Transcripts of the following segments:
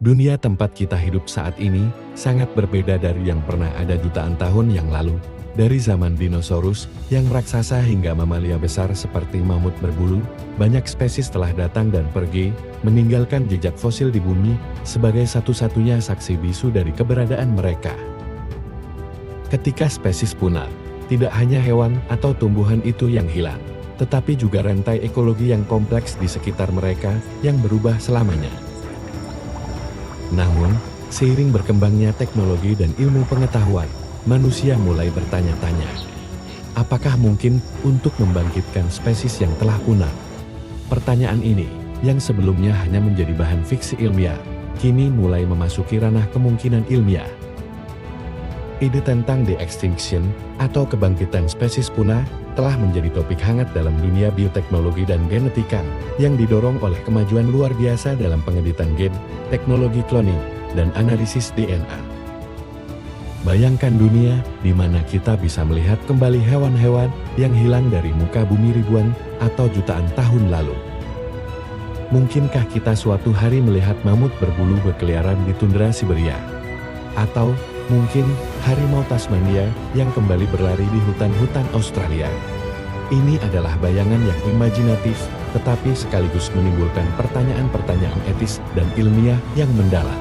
Dunia tempat kita hidup saat ini sangat berbeda dari yang pernah ada jutaan tahun yang lalu. Dari zaman dinosaurus yang raksasa hingga mamalia besar seperti mamut berbulu, banyak spesies telah datang dan pergi, meninggalkan jejak fosil di bumi sebagai satu-satunya saksi bisu dari keberadaan mereka. Ketika spesies punah, tidak hanya hewan atau tumbuhan itu yang hilang, tetapi juga rantai ekologi yang kompleks di sekitar mereka yang berubah selamanya. Namun, seiring berkembangnya teknologi dan ilmu pengetahuan, manusia mulai bertanya-tanya, apakah mungkin untuk membangkitkan spesies yang telah punah? Pertanyaan ini, yang sebelumnya hanya menjadi bahan fiksi ilmiah, kini mulai memasuki ranah kemungkinan ilmiah. Ide tentang de-extinction atau kebangkitan spesies punah telah menjadi topik hangat dalam dunia bioteknologi dan genetika yang didorong oleh kemajuan luar biasa dalam pengeditan gen, teknologi cloning, dan analisis DNA. Bayangkan dunia di mana kita bisa melihat kembali hewan-hewan yang hilang dari muka bumi ribuan atau jutaan tahun lalu. Mungkinkah kita suatu hari melihat mamut berbulu berkeliaran di tundra Siberia? Atau mungkin harimau Tasmania yang kembali berlari di hutan-hutan Australia? Ini adalah bayangan yang imajinatif, tetapi sekaligus menimbulkan pertanyaan-pertanyaan etis dan ilmiah yang mendalam.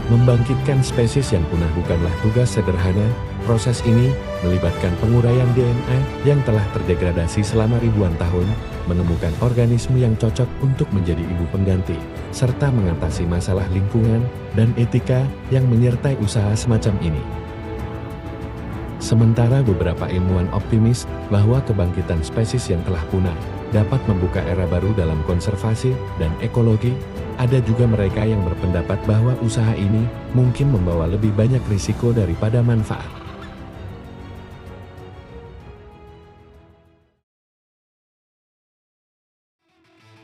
Membangkitkan spesies yang punah bukanlah tugas sederhana. Proses ini melibatkan penguraian DNA yang telah terdegradasi selama ribuan tahun, menemukan organisme yang cocok untuk menjadi ibu pengganti, serta mengatasi masalah lingkungan dan etika yang menyertai usaha semacam ini. Sementara beberapa ilmuwan optimis bahwa kebangkitan spesies yang telah punah dapat membuka era baru dalam konservasi dan ekologi, ada juga mereka yang berpendapat bahwa usaha ini mungkin membawa lebih banyak risiko daripada manfaat.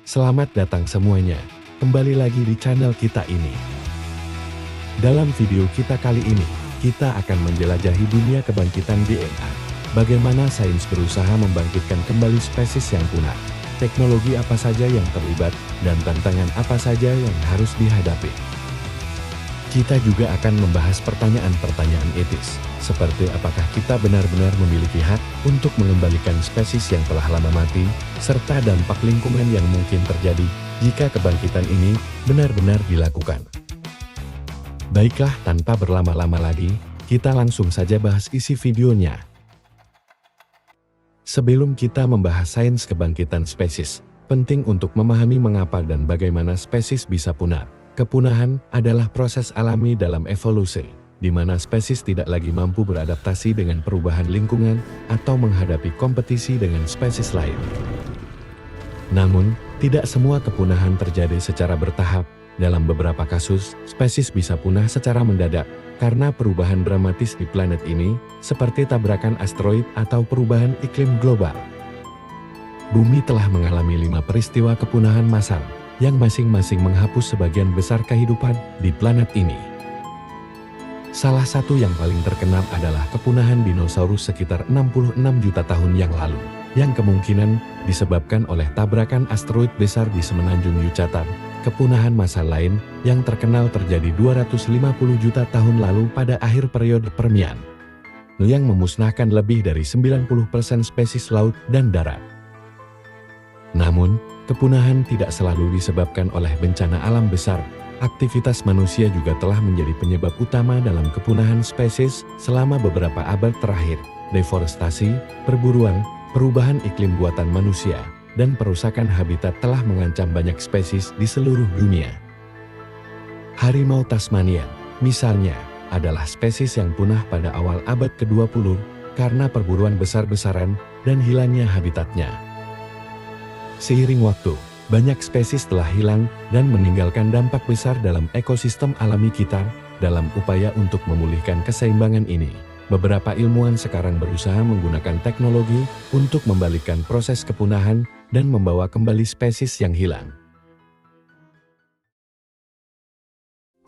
Selamat datang semuanya, kembali lagi di channel kita ini. Dalam video kita kali ini, kita akan menjelajahi dunia kebangkitan DNA. Bagaimana sains berusaha membangkitkan kembali spesies yang punah, teknologi apa saja yang terlibat, dan tantangan apa saja yang harus dihadapi. Kita juga akan membahas pertanyaan-pertanyaan etis, seperti apakah kita benar-benar memiliki hak untuk mengembalikan spesies yang telah lama mati, serta dampak lingkungan yang mungkin terjadi jika kebangkitan ini benar-benar dilakukan. Baiklah, tanpa berlama-lama lagi, kita langsung saja bahas isi videonya. Sebelum kita membahas sains kebangkitan spesies, penting untuk memahami mengapa dan bagaimana spesies bisa punah. Kepunahan adalah proses alami dalam evolusi, di mana spesies tidak lagi mampu beradaptasi dengan perubahan lingkungan atau menghadapi kompetisi dengan spesies lain. Namun, tidak semua kepunahan terjadi secara bertahap. Dalam beberapa kasus, spesies bisa punah secara mendadak karena perubahan dramatis di planet ini, seperti tabrakan asteroid atau perubahan iklim global. Bumi telah mengalami 5 peristiwa kepunahan massal, yang masing-masing menghapus sebagian besar kehidupan di planet ini. Salah satu yang paling terkenal adalah kepunahan dinosaurus sekitar 66 juta tahun yang lalu, yang kemungkinan disebabkan oleh tabrakan asteroid besar di semenanjung Yucatan. Kepunahan massal lain yang terkenal terjadi 250 juta tahun lalu pada akhir periode Permian, yang memusnahkan lebih dari 90% spesies laut dan darat. Namun, kepunahan tidak selalu disebabkan oleh bencana alam besar. Aktivitas manusia juga telah menjadi penyebab utama dalam kepunahan spesies selama beberapa abad terakhir. Deforestasi, perburuan, perubahan iklim buatan manusia, dan perusakan habitat telah mengancam banyak spesies di seluruh dunia. Harimau Tasmania, misalnya, adalah spesies yang punah pada awal abad ke-20 karena perburuan besar-besaran dan hilangnya habitatnya. Seiring waktu, banyak spesies telah hilang dan meninggalkan dampak besar dalam ekosistem alami kita. Dalam upaya untuk memulihkan keseimbangan ini, beberapa ilmuwan sekarang berusaha menggunakan teknologi untuk membalikkan proses kepunahan dan membawa kembali spesies yang hilang.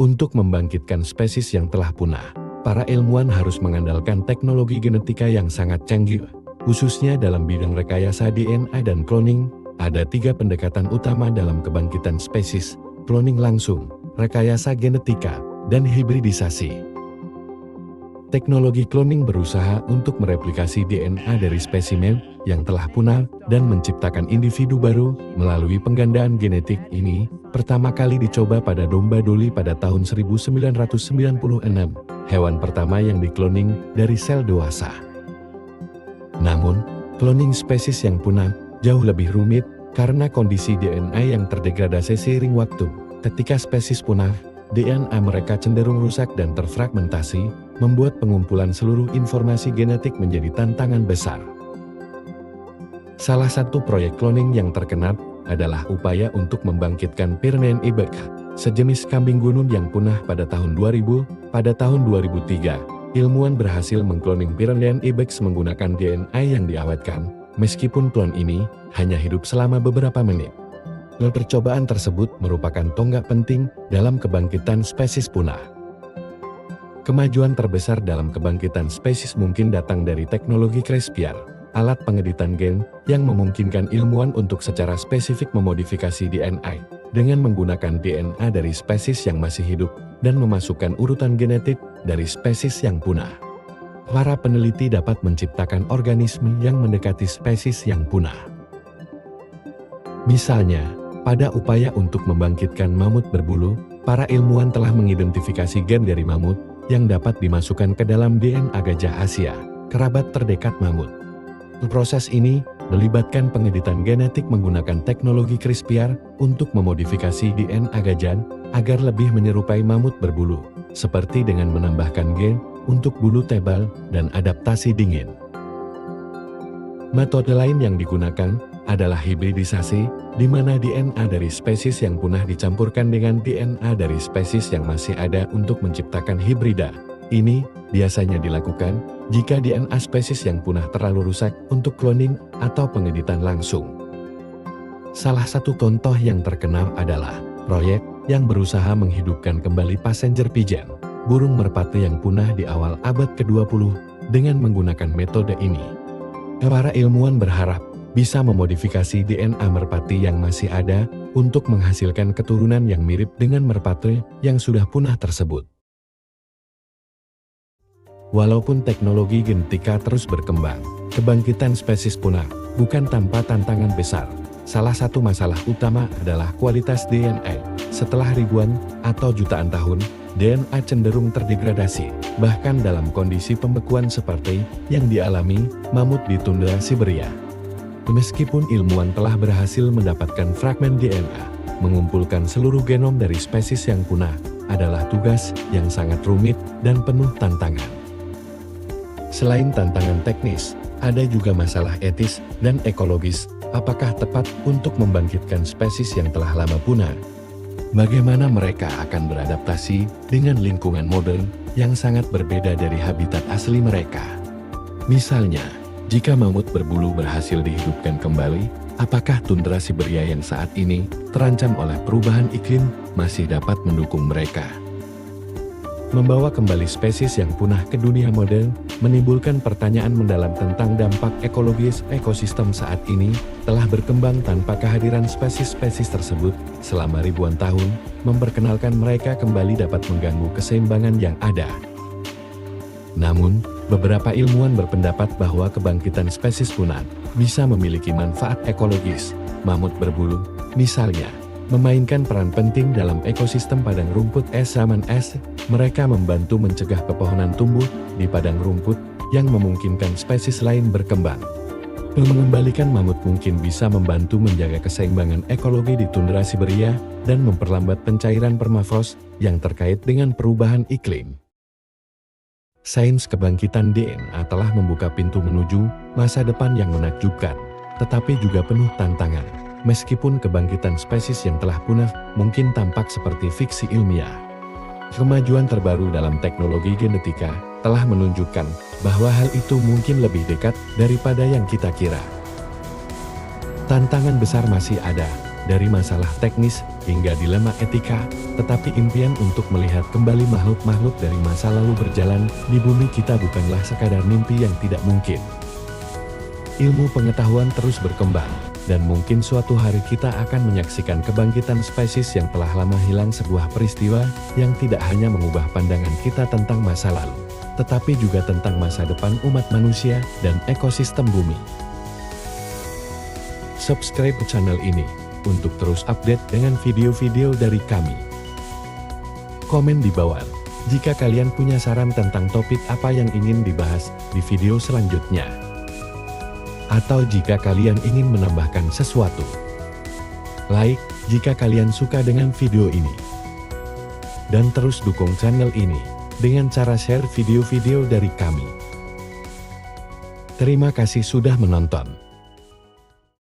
Untuk membangkitkan spesies yang telah punah, para ilmuwan harus mengandalkan teknologi genetika yang sangat canggih, khususnya dalam bidang rekayasa DNA dan cloning. Ada 3 pendekatan utama dalam kebangkitan spesies: cloning langsung, rekayasa genetika, dan hibridisasi. Teknologi cloning berusaha untuk mereplikasi DNA dari spesimen yang telah punah dan menciptakan individu baru melalui penggandaan genetik. Ini pertama kali dicoba pada domba Dolly pada tahun 1996, hewan pertama yang dikloning dari sel dewasa. Namun, cloning spesies yang punah jauh lebih rumit karena kondisi DNA yang terdegradasi seiring waktu. Ketika spesies punah, DNA mereka cenderung rusak dan terfragmentasi, membuat pengumpulan seluruh informasi genetik menjadi tantangan besar. Salah satu proyek cloning yang terkenal adalah upaya untuk membangkitkan Pyrenean ibex, sejenis kambing gunung yang punah pada tahun 2000. Pada tahun 2003, ilmuwan berhasil mengkloning Pyrenean ibex menggunakan DNA yang diawetkan, meskipun klon ini hanya hidup selama beberapa menit. Percobaan tersebut merupakan tonggak penting dalam kebangkitan spesies punah. Kemajuan terbesar dalam kebangkitan spesies mungkin datang dari teknologi CRISPR, alat pengeditan gen yang memungkinkan ilmuwan untuk secara spesifik memodifikasi DNA dengan menggunakan DNA dari spesies yang masih hidup dan memasukkan urutan genetik dari spesies yang punah. Para peneliti dapat menciptakan organisme yang mendekati spesies yang punah. Misalnya, pada upaya untuk membangkitkan mamut berbulu, para ilmuwan telah mengidentifikasi gen dari mamut yang dapat dimasukkan ke dalam DNA gajah Asia, kerabat terdekat mamut. Proses ini melibatkan pengeditan genetik menggunakan teknologi CRISPR untuk memodifikasi DNA gajah agar lebih menyerupai mamut berbulu, seperti dengan menambahkan gen untuk bulu tebal dan adaptasi dingin. Metode lain yang digunakan adalah hibridisasi, di mana DNA dari spesies yang punah dicampurkan dengan DNA dari spesies yang masih ada untuk menciptakan hibrida. Ini biasanya dilakukan jika DNA spesies yang punah terlalu rusak untuk cloning atau pengeditan langsung. Salah satu contoh yang terkenal adalah proyek yang berusaha menghidupkan kembali passenger pigeon, burung merpati yang punah di awal abad ke-20 dengan menggunakan metode ini. Para ilmuwan berharap bisa memodifikasi DNA merpati yang masih ada untuk menghasilkan keturunan yang mirip dengan merpati yang sudah punah tersebut. Walaupun teknologi genetika terus berkembang, kebangkitan spesies punah bukan tanpa tantangan besar. Salah satu masalah utama adalah kualitas DNA. Setelah ribuan atau jutaan tahun, DNA cenderung terdegradasi, bahkan dalam kondisi pembekuan seperti yang dialami mamut di tundra Siberia. Meskipun ilmuwan telah berhasil mendapatkan fragmen DNA, mengumpulkan seluruh genom dari spesies yang punah adalah tugas yang sangat rumit dan penuh tantangan. Selain tantangan teknis, ada juga masalah etis dan ekologis. Apakah tepat untuk membangkitkan spesies yang telah lama punah? Bagaimana mereka akan beradaptasi dengan lingkungan modern yang sangat berbeda dari habitat asli mereka? Misalnya, jika mamut berbulu berhasil dihidupkan kembali, apakah tundra Siberia yang saat ini terancam oleh perubahan iklim masih dapat mendukung mereka? Membawa kembali spesies yang punah ke dunia modern menimbulkan pertanyaan mendalam tentang dampak ekologis. Ekosistem saat ini telah berkembang tanpa kehadiran spesies-spesies tersebut selama ribuan tahun, memperkenalkan mereka kembali dapat mengganggu keseimbangan yang ada. Namun, beberapa ilmuwan berpendapat bahwa kebangkitan spesies punah bisa memiliki manfaat ekologis. Mamut berbulu, misalnya, memainkan peran penting dalam ekosistem padang rumput es zaman es. Mereka membantu mencegah pepohonan tumbuh di padang rumput yang memungkinkan spesies lain berkembang. Mengembalikan mamut mungkin bisa membantu menjaga keseimbangan ekologi di tundra Siberia dan memperlambat pencairan permafrost yang terkait dengan perubahan iklim. Sains kebangkitan DNA telah membuka pintu menuju masa depan yang menakjubkan, tetapi juga penuh tantangan. Meskipun kebangkitan spesies yang telah punah mungkin tampak seperti fiksi ilmiah, kemajuan terbaru dalam teknologi genetika telah menunjukkan bahwa hal itu mungkin lebih dekat daripada yang kita kira. Tantangan besar masih ada, dari masalah teknis hingga dilema etika, tetapi impian untuk melihat kembali makhluk-makhluk dari masa lalu berjalan di bumi kita bukanlah sekadar mimpi yang tidak mungkin. Ilmu pengetahuan terus berkembang, Dan mungkin suatu hari kita akan menyaksikan kebangkitan spesies yang telah lama hilang, sebuah peristiwa yang tidak hanya mengubah pandangan kita tentang masa lalu, tetapi juga tentang masa depan umat manusia dan ekosistem bumi. Subscribe channel ini untuk terus update dengan video-video dari kami. Komen di bawah jika kalian punya saran tentang topik apa yang ingin dibahas di video selanjutnya. Atau jika kalian ingin menambahkan sesuatu. Like jika kalian suka dengan video ini. Dan terus dukung channel ini dengan cara share video-video dari kami. Terima kasih sudah menonton.